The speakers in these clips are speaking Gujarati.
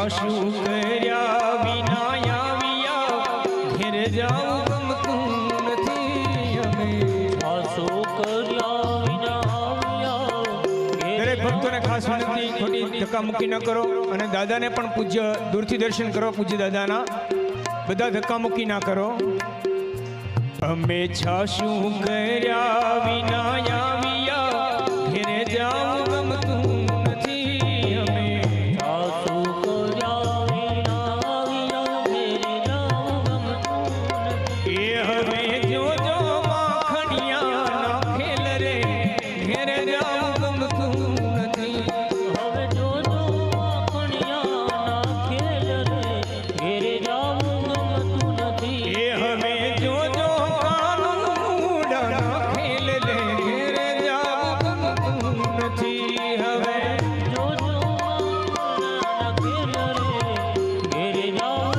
છાશું કર્યા વિના આવ્યા ઘેર જાઉં ગમતું નથી અમે છાશું કર્યા વિના આવ્યા. દરેક ભક્તોને ખાસ વિનંતી, ખોટી ધક્કામુક્કી ન કરો અને દાદાને પણ પૂજ્ય દૂરથી દર્શન કરો. પૂજ્ય દાદાના બધા ધક્કામુક્કી ના કરો. અમે છાશું કર્યા વિના આવ્યા ઘેરે જાઉં ગમતું નથી અમે છાશું કર્યા વિના આવ્યા ઘેરે જાઉં ગમતું નથી. એ હવે જોજો માખણિયા ના ખેલ રે ઘેરે જાઉં ગમતું નથી. હવે જોજો માખણિયા ના ખેલ રે ઘેરે જાઉં ગમતું નથી. એ હવે જોજો કાનુડાના ખેલ રે ઘેરે જાઉં ગમતું નથી. હવે જોજો માખણિયા ખેલ રે ઘેરે જાઉં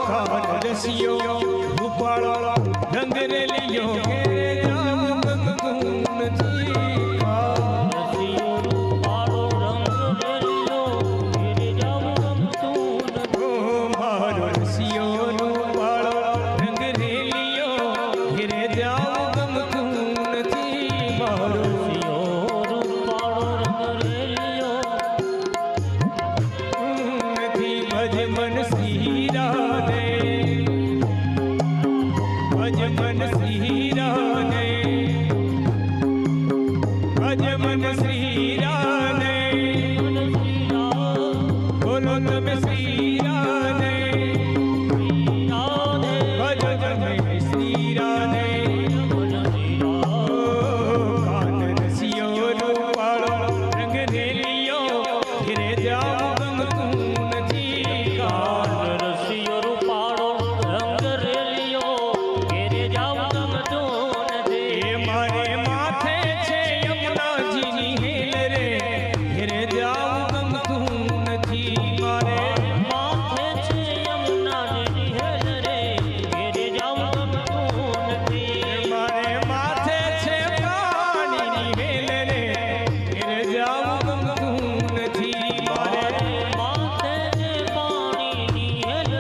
કાન રસિયો ઉપાળો રંગરેલિયો ઘેરે જાઉં ગમતું નથી. રસિયો રૂપાળો રંગ રેલિયો ઘેરે જાઉં ગમતું નથી. ઓ મારો રસિયો રૂપાળો રંગરેલિયો ઘેરે જાઉં ગમતું નથી. મારો રસિયો રૂપાળો રંગ રેલિયો નથી. ભજ મન શ્રી રાધે, ભજ મન શ્રી રાધે, ભજ મન શ્રી રાધે.